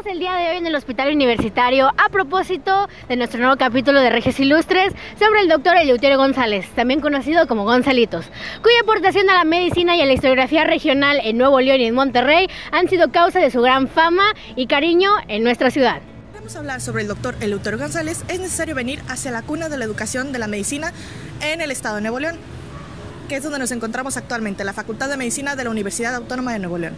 Estamos el día de hoy en el Hospital Universitario a propósito de nuestro nuevo capítulo de Regios Ilustres sobre el doctor Eleuterio González, también conocido como Gonzalitos, cuya aportación a la medicina y a la historiografía regional en Nuevo León y en Monterrey han sido causa de su gran fama y cariño en nuestra ciudad. Vamos a hablar sobre el doctor Eleuterio González. Es necesario venir hacia la cuna de la educación de la medicina en el estado de Nuevo León, que es donde nos encontramos actualmente, la Facultad de Medicina de la Universidad Autónoma de Nuevo León.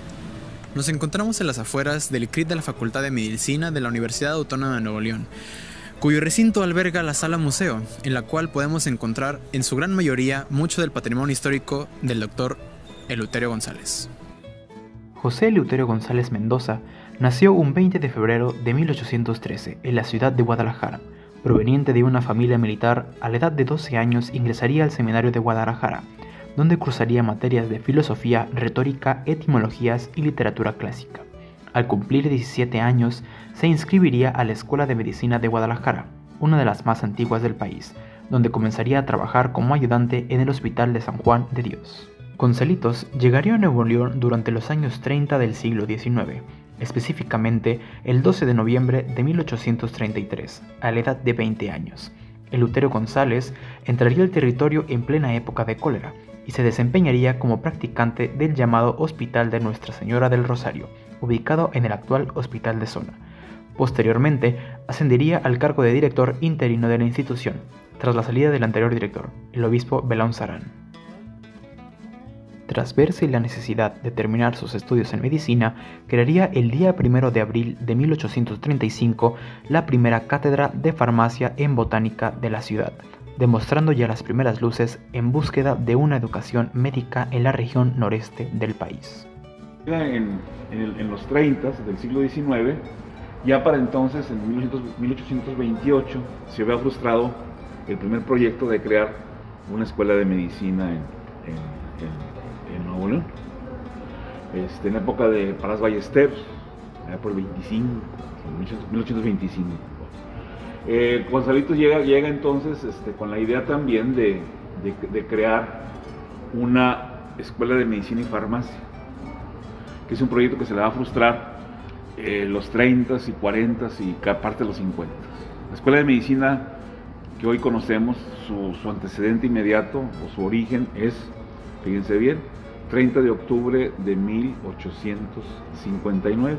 Nos encontramos en las afueras del CRIT de la Facultad de Medicina de la Universidad Autónoma de Nuevo León, cuyo recinto alberga la sala museo, en la cual podemos encontrar en su gran mayoría mucho del patrimonio histórico del doctor Eleuterio González. José Eleuterio González Mendoza nació un 20 de febrero de 1813 en la ciudad de Guadalajara. Proveniente de una familia militar, a la edad de 12 años ingresaría al seminario de Guadalajara, donde cursaría materias de filosofía, retórica, etimologías y literatura clásica. Al cumplir 17 años, se inscribiría a la Escuela de Medicina de Guadalajara, una de las más antiguas del país, donde comenzaría a trabajar como ayudante en el Hospital de San Juan de Dios. Gonzalitos llegaría a Nuevo León durante los años 30 del siglo XIX, específicamente el 12 de noviembre de 1833, a la edad de 20 años. Eleuterio González entraría al territorio en plena época de cólera y se desempeñaría como practicante del llamado Hospital de Nuestra Señora del Rosario, ubicado en el actual Hospital de Zona. Posteriormente, ascendería al cargo de director interino de la institución, tras la salida del anterior director, el obispo Belaún Sarán. Tras verse la necesidad de terminar sus estudios en medicina, crearía el día 1 de abril de 1835 la primera cátedra de farmacia en botánica de la ciudad, demostrando ya las primeras luces en búsqueda de una educación médica en la región noreste del país. En los 30 del siglo XIX, ya para entonces, en 1828, se había frustrado el primer proyecto de crear una escuela de medicina en Nuevo León. En la época de Parás Ballesteros, por el 1825. Gonzalitos llega entonces con la idea también de crear una escuela de medicina y farmacia, que es un proyecto que se le va a frustrar los 30 y 40 y parte de los 50. La escuela de medicina que hoy conocemos, su antecedente inmediato o su origen es, fíjense bien, 30 de octubre de 1859.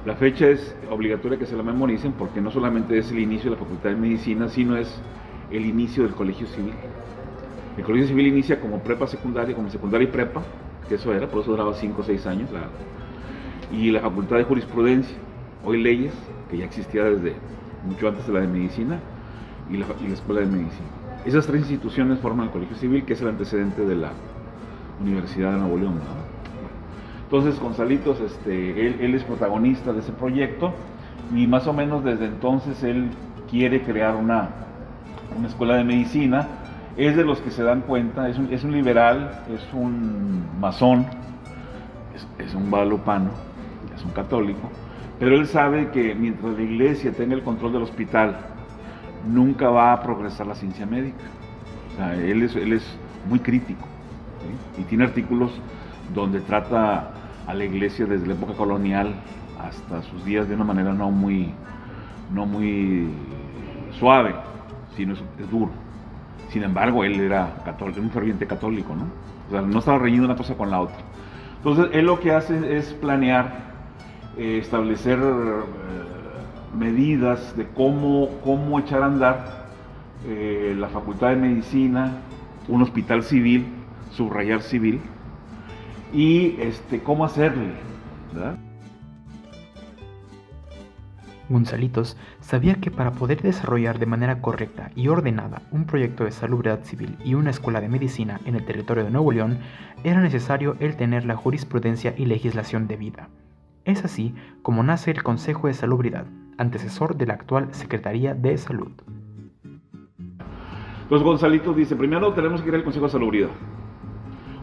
La fecha es obligatoria que se la memoricen porque no solamente es el inicio de la Facultad de Medicina, sino es el inicio del Colegio Civil. El Colegio Civil inicia como prepa secundaria, como secundaria y prepa, que eso era, por eso duraba 5 o 6 años, y la Facultad de Jurisprudencia, hoy Leyes, que ya existía desde mucho antes de la de Medicina, y la Escuela de Medicina. Esas tres instituciones forman el Colegio Civil, que es el antecedente de la Universidad de Nuevo León, ¿no? Entonces Gonzalitos, él es protagonista de ese proyecto y más o menos desde entonces él quiere crear una escuela de medicina. Es de los que se dan cuenta, es un liberal, es un masón, es un guadalupano, es un católico, pero él sabe que mientras la iglesia tenga el control del hospital, nunca va a progresar la ciencia médica. O sea, él es muy crítico, ¿sí? Y tiene artículos donde trata a la iglesia desde la época colonial hasta sus días de una manera no muy suave, sino es duro. Sin embargo, él era católico, un ferviente católico, ¿no? O sea, no estaba reñido una cosa con la otra. Entonces, él lo que hace es planear, establecer medidas de cómo echar a andar la Facultad de Medicina, un hospital civil, subrayar civil, y cómo hacerle, ¿verdad? Gonzalitos sabía que para poder desarrollar de manera correcta y ordenada un proyecto de salubridad civil y una escuela de medicina en el territorio de Nuevo León, era necesario el tener la jurisprudencia y legislación debida. Es así como nace el Consejo de Salubridad, antecesor de la actual Secretaría de Salud. Los Gonzalitos dice, primero tenemos que ir al Consejo de Salubridad.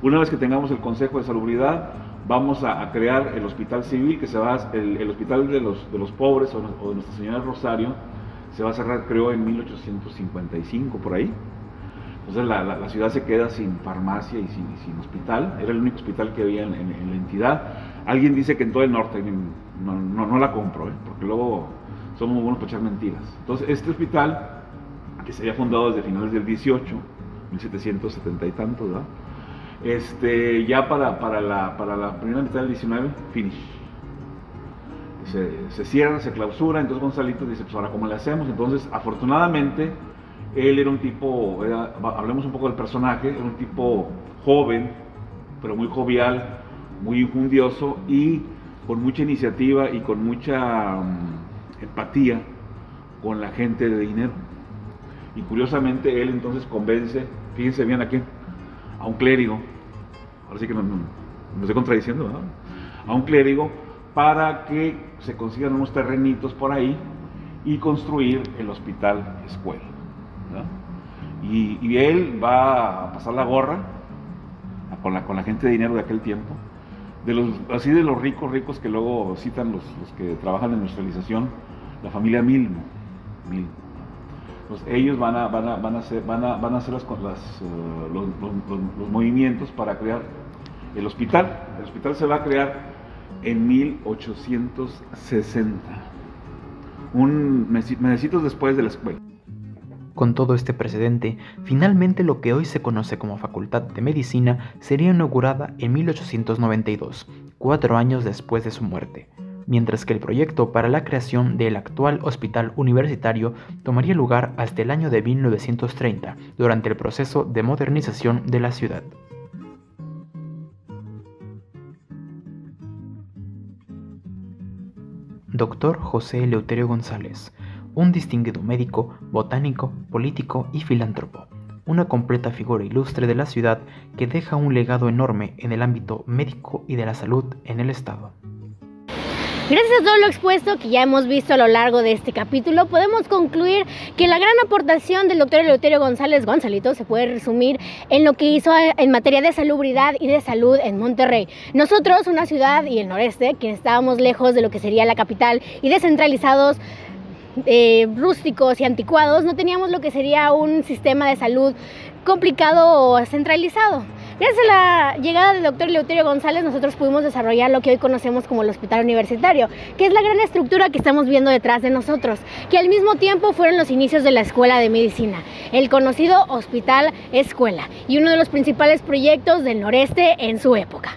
Una vez que tengamos el Consejo de Salubridad, vamos a crear el Hospital Civil, que se va el Hospital de los Pobres o de Nuestra Señora del Rosario, se va a cerrar creo en 1855, por ahí. Entonces la ciudad se queda sin farmacia y sin hospital, era el único hospital que había en la entidad. Alguien dice que en todo el norte, no la compro, porque luego somos muy buenos para echar mentiras. Entonces, este hospital, que se había fundado desde finales del 18, 1770 y tantos, ¿verdad? Ya para la primera mitad del 19, finish. Se cierra, se clausura. Entonces Gonzalitos dice, pues ahora ¿cómo le hacemos? Entonces, afortunadamente, él era un tipo, hablemos un poco del personaje, era un tipo joven, pero muy jovial, muy injundioso y con mucha iniciativa y con mucha empatía con la gente de dinero. Y curiosamente él entonces convence, fíjense bien a quién, a un clérigo, ahora sí que no estoy contradiciendo, ¿verdad? A un clérigo para que se consigan unos terrenitos por ahí y construir el hospital escuela, ¿verdad? Y él va a pasar la gorra con la gente de dinero de aquel tiempo, de los ricos que luego citan los que trabajan en industrialización, la familia Milmo. Pues ellos van a hacer los movimientos para crear el hospital. El hospital se va a crear en 1860, mesecitos después de la escuela. Con todo este precedente, finalmente lo que hoy se conoce como Facultad de Medicina sería inaugurada en 1892, 4 años después de su muerte, mientras que el proyecto para la creación del actual hospital universitario tomaría lugar hasta el año de 1930, durante el proceso de modernización de la ciudad. Dr. José Eleuterio González, un distinguido médico, botánico, político y filántropo, una completa figura ilustre de la ciudad que deja un legado enorme en el ámbito médico y de la salud en el estado. Gracias a todo lo expuesto que ya hemos visto a lo largo de este capítulo, podemos concluir que la gran aportación del doctor Eleuterio González Gonzalito se puede resumir en lo que hizo en materia de salubridad y de salud en Monterrey. Nosotros, una ciudad y el noreste, quienes estábamos lejos de lo que sería la capital y descentralizados, rústicos y anticuados, no teníamos lo que sería un sistema de salud complicado o centralizado. Gracias a la llegada del doctor Eleuterio González, nosotros pudimos desarrollar lo que hoy conocemos como el Hospital Universitario, que es la gran estructura que estamos viendo detrás de nosotros, que al mismo tiempo fueron los inicios de la Escuela de Medicina, el conocido Hospital Escuela, y uno de los principales proyectos del noreste en su época.